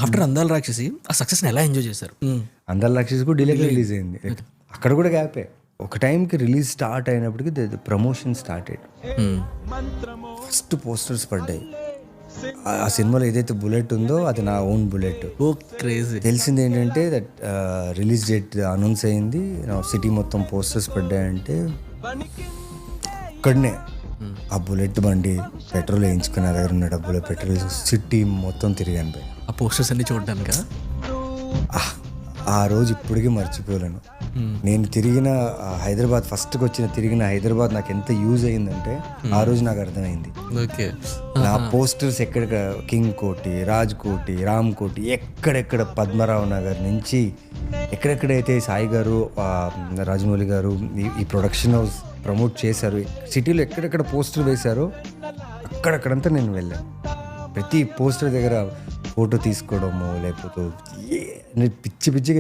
After అందాల రాక్షసి ఆ సక్సెస్ని ఎలా ఎంజాయ్ చేశారు? అందరి లక్షస్ కూడా డిలేగా రిలీజ్ అయింది. అక్కడ కూడా గ్యాపే. ఒక టైంకి రిలీజ్ స్టార్ట్ అయినప్పటికీ ప్రమోషన్ స్టార్ట్ అయ్యాడు. ఫస్ట్ పోస్టర్స్ పడ్డాయి. ఆ సినిమాలో ఏదైతే బుల్లెట్ ఉందో అది నా ఓన్ బుల్లెట్. ఓ క్రేజీ. తెలిసింది ఏంటంటే దట్ రిలీజ్ డేట్ అనౌన్స్ అయింది, సిటీ మొత్తం పోస్టర్స్ పడ్డాయంటే ఇక్కడనే ఆ బుల్లెట్ బండి పెట్రోల్ వేయించుకున్న దగ్గర ఉన్న డబ్బులు పెట్రోల్ సిటీ మొత్తం తిరిగాను పోయి. ఆ పోస్టర్స్ అన్ని చూడడానికా? ఆ రోజు ఇప్పటికీ మర్చిపోలేను. నేను తిరిగిన హైదరాబాద్ ఫస్ట్కి వచ్చిన తిరిగిన హైదరాబాద్ నాకు ఎంత యూజ్ అయిందంటే ఆ రోజు నాకు అర్థమైంది. ఓకే. నా పోస్టర్స్ ఎక్కడిక కింగ్ కోటి, రాజ్ కోటి, రామ్ కోటి, ఎక్కడెక్కడ పద్మరావు నగర్ నుంచి ఎక్కడెక్కడైతే సాయి గారు, రాజమౌళి గారు ఈ ప్రొడక్షన్ హౌస్ ప్రమోట్ చేశారు, సిటీలో ఎక్కడెక్కడ పోస్టర్ వేశారో అక్కడక్కడంతా నేను వెళ్ళాను. ప్రతి పోస్టర్ దగ్గర ఫోటో తీసుకోవడము లేకపోతే పిచ్చి పిచ్చిగా